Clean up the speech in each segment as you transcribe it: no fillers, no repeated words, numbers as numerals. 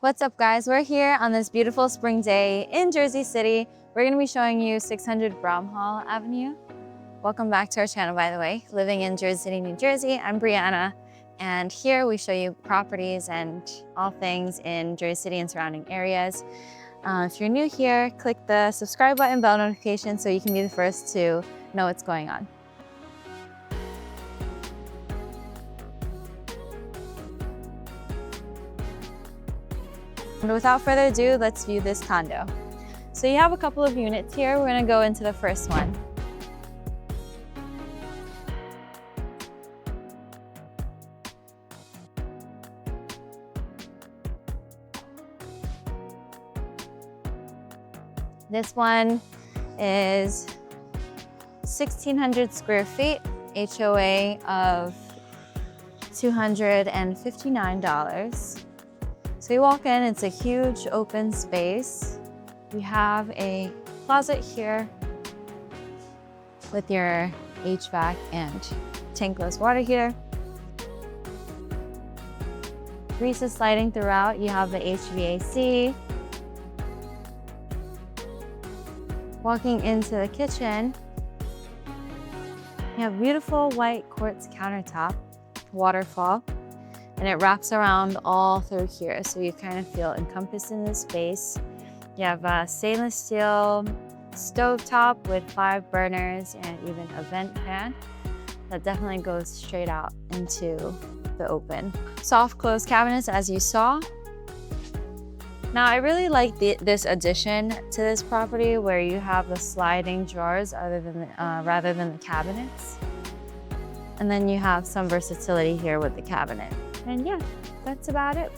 What's up guys, we're here on this beautiful spring day in Jersey City. We're gonna be showing you 600 Bramhall Avenue. Welcome back to our channel, by the way. Living in Jersey City, New Jersey, I'm Briana. And here we show you properties and all things in Jersey City and surrounding areas. If you're new here, click the subscribe button, bell notification so you can be the first to know what's going on. And without further ado, let's view this condo. So you have a couple of units here. We're gonna go into the first one. This one is 1,600 square feet, HOA of $259. So you walk in, it's a huge open space. You have a closet here with your HVAC and tankless water heater. Recessed lighting throughout. You have the HVAC. Walking into the kitchen, you have beautiful white quartz countertop, Waterfall. And it wraps around all through here, so you kind of feel encompassed in this space. You have a stainless steel stovetop with 5 burners and even a vent fan that definitely goes straight out into the open. Soft close cabinets, as you saw. Now, I really like this addition to this property where you have the sliding drawers rather than the cabinets. And then you have some versatility here with the cabinet. And yeah, that's about it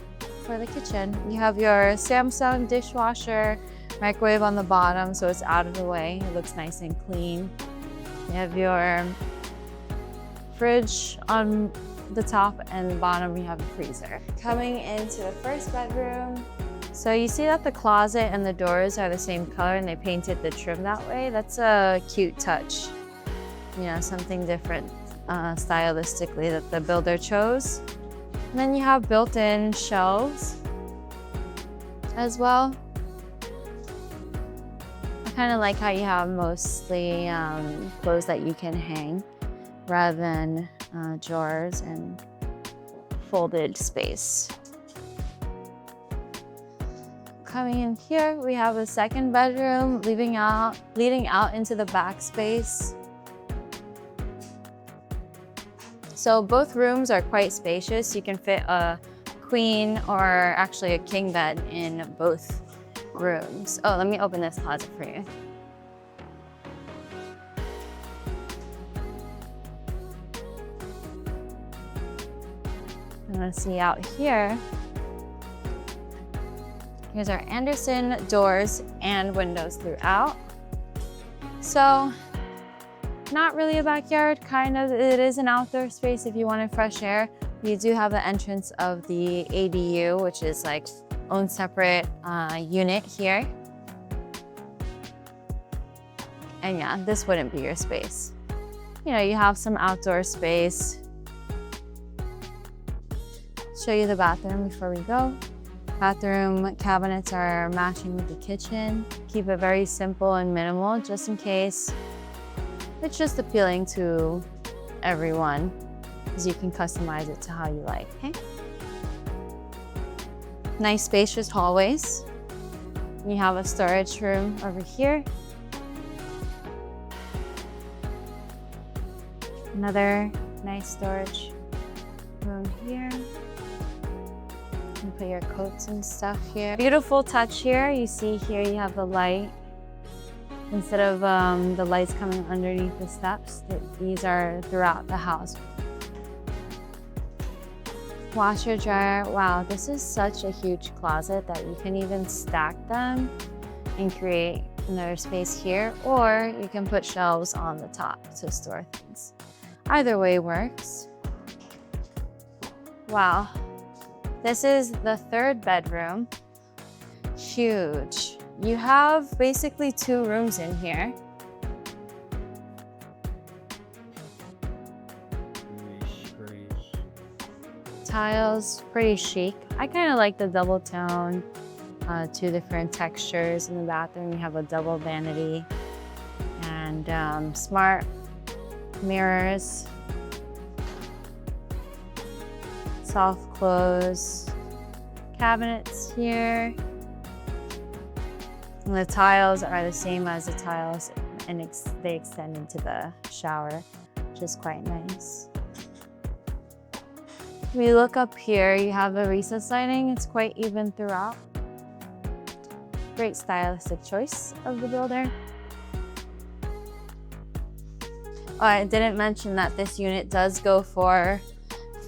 for the kitchen. You have your Samsung dishwasher, microwave on the bottom, so it's out of the way. It looks nice and clean. You have your fridge on the top, and the bottom you have a freezer. Coming into the first bedroom. So you see that the closet and the doors are the same color and they painted the trim that way. That's a cute touch. You know, something different stylistically that the builder chose. And then you have built-in shelves as well. I kind of like how you have mostly clothes that you can hang rather than drawers and folded space. Coming in here, we have a second bedroom leading out into the back space. So both rooms are quite spacious. You can fit a queen or actually a king bed in both rooms. Oh, let me open this closet for you. I'm gonna see out here. Here's our Anderson doors and windows throughout. So, not really a backyard, kind of. It is an outdoor space if you wanted fresh air. You do have the entrance of the ADU, which is like own separate unit here. And yeah, this wouldn't be your space. You know, you have some outdoor space. Show you the bathroom before we go. Bathroom cabinets are matching with the kitchen. Keep it very simple and minimal, just in case. It's just appealing to everyone, because you can customize it to how you like, okay? Nice spacious hallways. You have a storage room over here. Another nice storage room here. You can put your coats and stuff here. Beautiful touch here. You see here you have the light. Instead of the lights coming underneath the steps, these are throughout the house. Washer, dryer. Wow, this is such a huge closet that you can even stack them and create another space here, or you can put shelves on the top to store things. Either way works. Wow, this is the third bedroom. Huge. You have basically 2 rooms in here. tiles, pretty chic. I kind of like the double tone, two different textures. In the bathroom, you have a double vanity and smart mirrors, soft close cabinets here. And the tiles are the same as the tiles, and they extend into the shower, which is quite nice. We look up here, you have the recessed lighting. It's quite even throughout. Great stylistic choice of the builder. Oh, I didn't mention that this unit does go for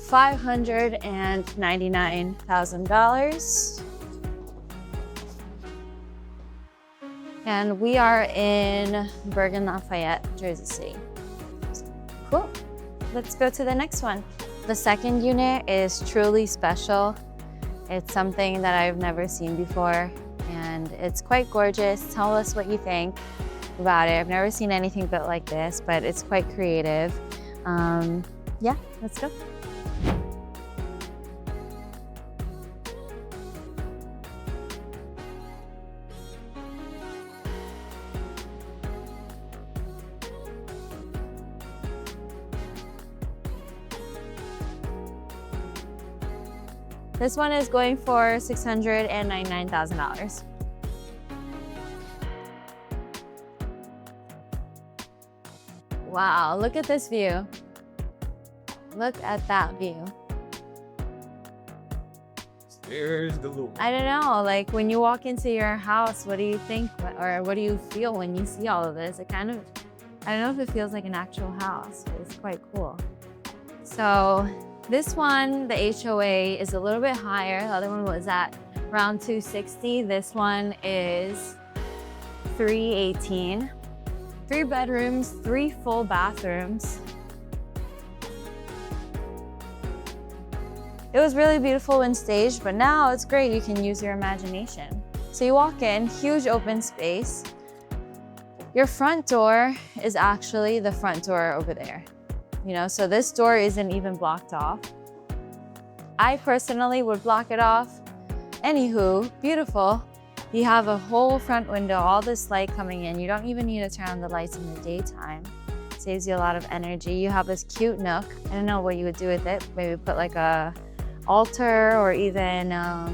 $599,000. And we are in Bergen-Lafayette, Jersey City. Cool. Let's go to the next one. The second unit is truly special. It's something that I've never seen before, and it's quite gorgeous. Tell us what you think about it. I've never seen anything built like this, but it's quite creative. Yeah, let's go. This one is going for $699,000. Wow, look at this view. Look at that view. Stairs galore. I don't know, like when you walk into your house, what do you think, or what do you feel when you see all of this? It kind of, I don't know if it feels like an actual house, but it's quite cool. So this one, the HOA is a little bit higher. The other one was at around $260. This one is $318. 3 bedrooms, 3 full bathrooms. It was really beautiful when staged, but now it's great. You can use your imagination. So you walk in, huge open space. Your front door is actually the front door over there. You know, so this door isn't even blocked off. I personally would block it off. Anywho, beautiful. You have a whole front window, all this light coming in. You don't even need to turn on the lights in the daytime. Saves you a lot of energy. You have this cute nook. I don't know what you would do with it. Maybe put like a altar or even a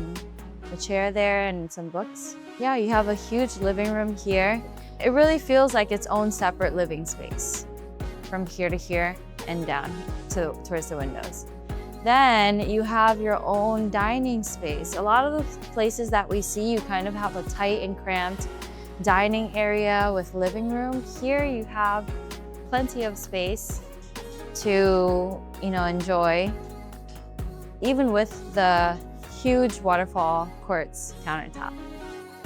chair there and some books. Yeah, you have a huge living room here. It really feels like its own separate living space from here to here and down towards the windows. Then you have your own dining space. A lot of the places that we see, you kind of have a tight and cramped dining area with living room. Here you have plenty of space to, you know, enjoy, even with the huge Waterfall quartz countertop.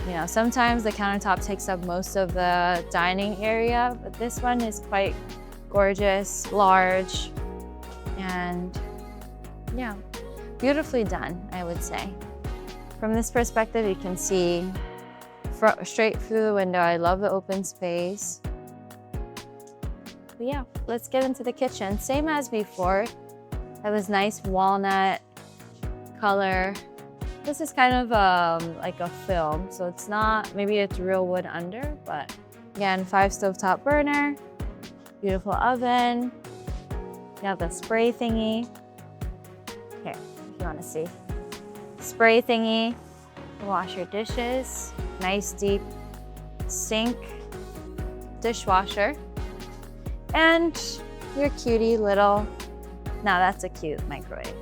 You know, sometimes the countertop takes up most of the dining area, but this one is quite gorgeous, large, and yeah, beautifully done, I would say. From this perspective, you can see straight through the window. I love the open space. But yeah, let's get into the kitchen. Same as before. That was nice walnut color. This is kind of like a film, so it's not, maybe it's real wood under, but again, 5 stovetop burner, beautiful oven. You have the spray thingy. Here, if you want to see. Spray thingy to wash your dishes. Nice deep sink, dishwasher. And your cutie little, now that's a cute microwave.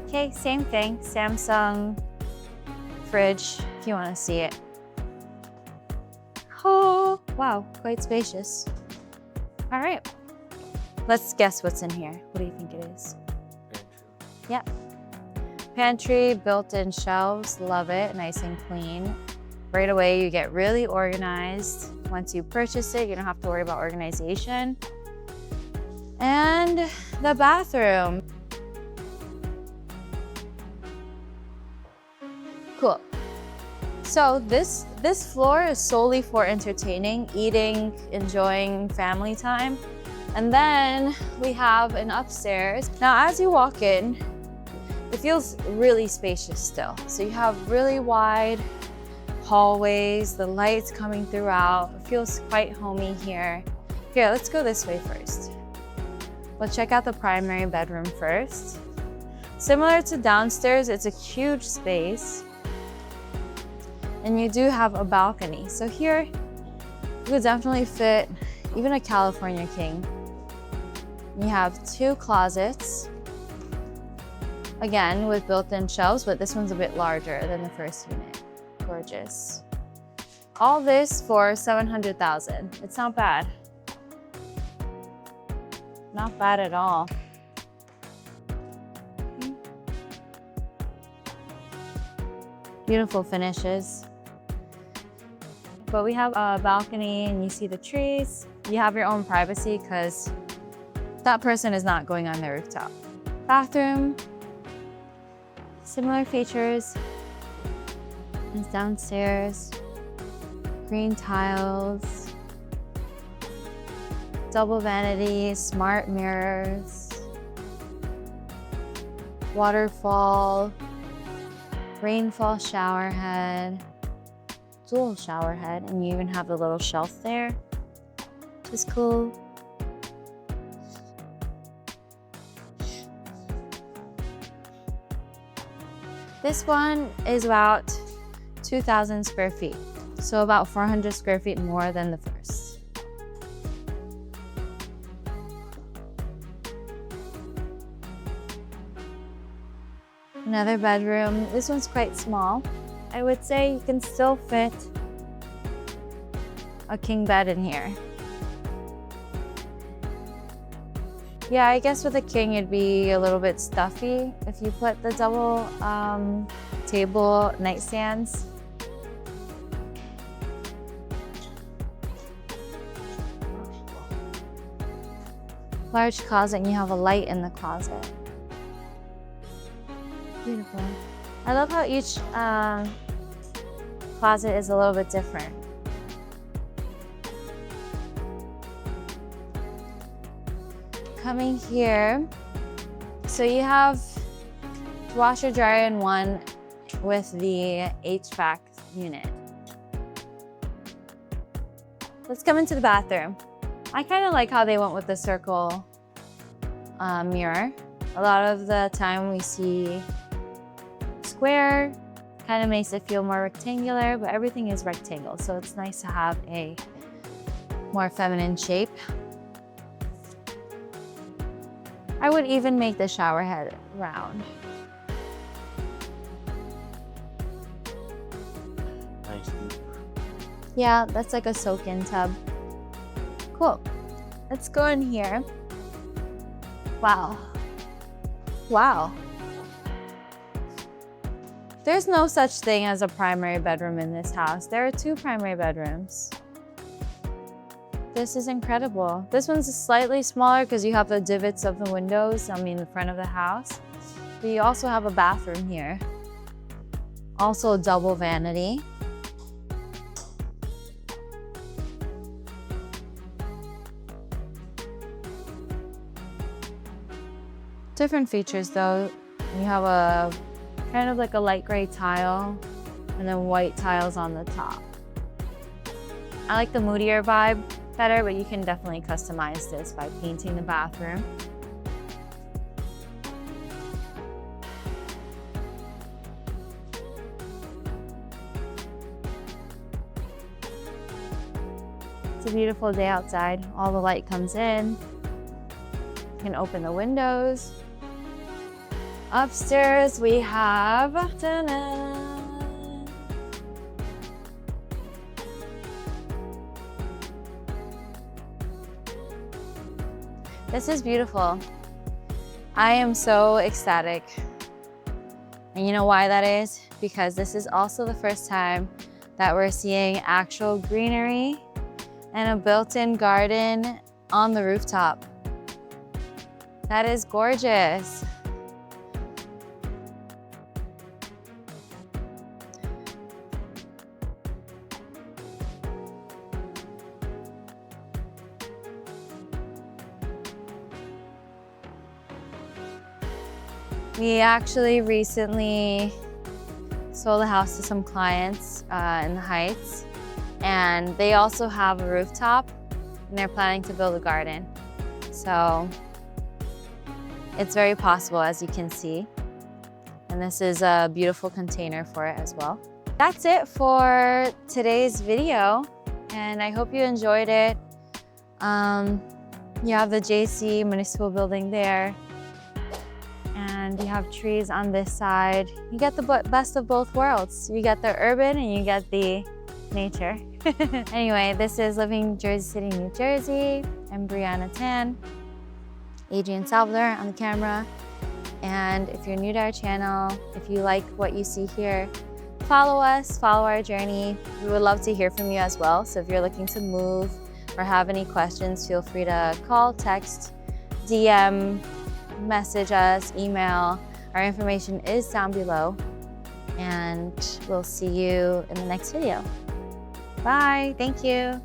Okay, same thing, Samsung fridge, if you want to see it. Oh, wow, quite spacious. All right, let's guess what's in here. What do you think it is? Yep. Pantry, built-in shelves, love it, nice and clean. Right away, you get really organized. Once you purchase it, you don't have to worry about organization. And the bathroom. Cool. So this floor is solely for entertaining, eating, enjoying family time. And then we have an upstairs. Now, as you walk in, it feels really spacious still. So you have really wide hallways, the lights coming throughout. It feels quite homey here. Here, let's go this way first. We'll check out the primary bedroom first. Similar to downstairs, it's a huge space. And you do have a balcony. So here, you could definitely fit even a California king. You have 2 closets. Again, with built-in shelves, but this one's a bit larger than the first unit. Gorgeous. All this for $700,000. It's not bad. Not bad at all. Beautiful finishes. But we have a balcony and you see the trees. You have your own privacy because that person is not going on the rooftop. Bathroom, similar features. It's downstairs, green tiles, double vanity, smart mirrors, waterfall, Rainfall shower head, dual shower head, and you even have the little shelf there, which is cool. This one is about 2,000 square feet, so about 400 square feet more than the first. Another bedroom. This one's quite small. I would say you can still fit a king bed in here. Yeah, I guess with a king it'd be a little bit stuffy if you put the double table nightstands. Large closet, and you have a light in the closet. Beautiful. I love how each closet is a little bit different. Coming here, so you have washer dryer in one with the HVAC unit. Let's come into the bathroom. I kind of like how they went with the circle mirror. A lot of the time we see square, kind of makes it feel more rectangular, but everything is rectangle, so it's nice to have a more feminine shape. I would even make the shower head round. Nice. Yeah, that's like a soak-in tub. Cool. Let's go in here. Wow. Wow. There's no such thing as a primary bedroom in this house. There are 2 primary bedrooms. This is incredible. This one's slightly smaller because you have the divots of the windows, the front of the house. But you also have a bathroom here. Also double vanity. Different features though. You have a kind of like a light gray tile and then white tiles on the top. I like the moodier vibe better, but you can definitely customize this by painting the bathroom. It's a beautiful day outside. All the light comes in. You can open the windows. Upstairs we have This is beautiful. I am so ecstatic. And you know why that is? Because this is also the first time that we're seeing actual greenery and a built-in garden on the rooftop. That is gorgeous. We actually recently sold a house to some clients in the Heights, and they also have a rooftop, and they're planning to build a garden. So it's very possible, as you can see. And this is a beautiful container for it as well. That's it for today's video, and I hope you enjoyed it. You have the JC Municipal Building there, and you have trees on this side. You get the best of both worlds. You get the urban and you get the nature. Anyway, this is Living Jersey City, New Jersey. I'm Briana Tan, Adrian Sler on the camera. And if you're new to our channel, if you like what you see here, follow us, follow our journey. We would love to hear from you as well. So if you're looking to move or have any questions, feel free to call, text, DM, message us, email. Our information is down below. And we'll see you in the next video. Bye, thank you.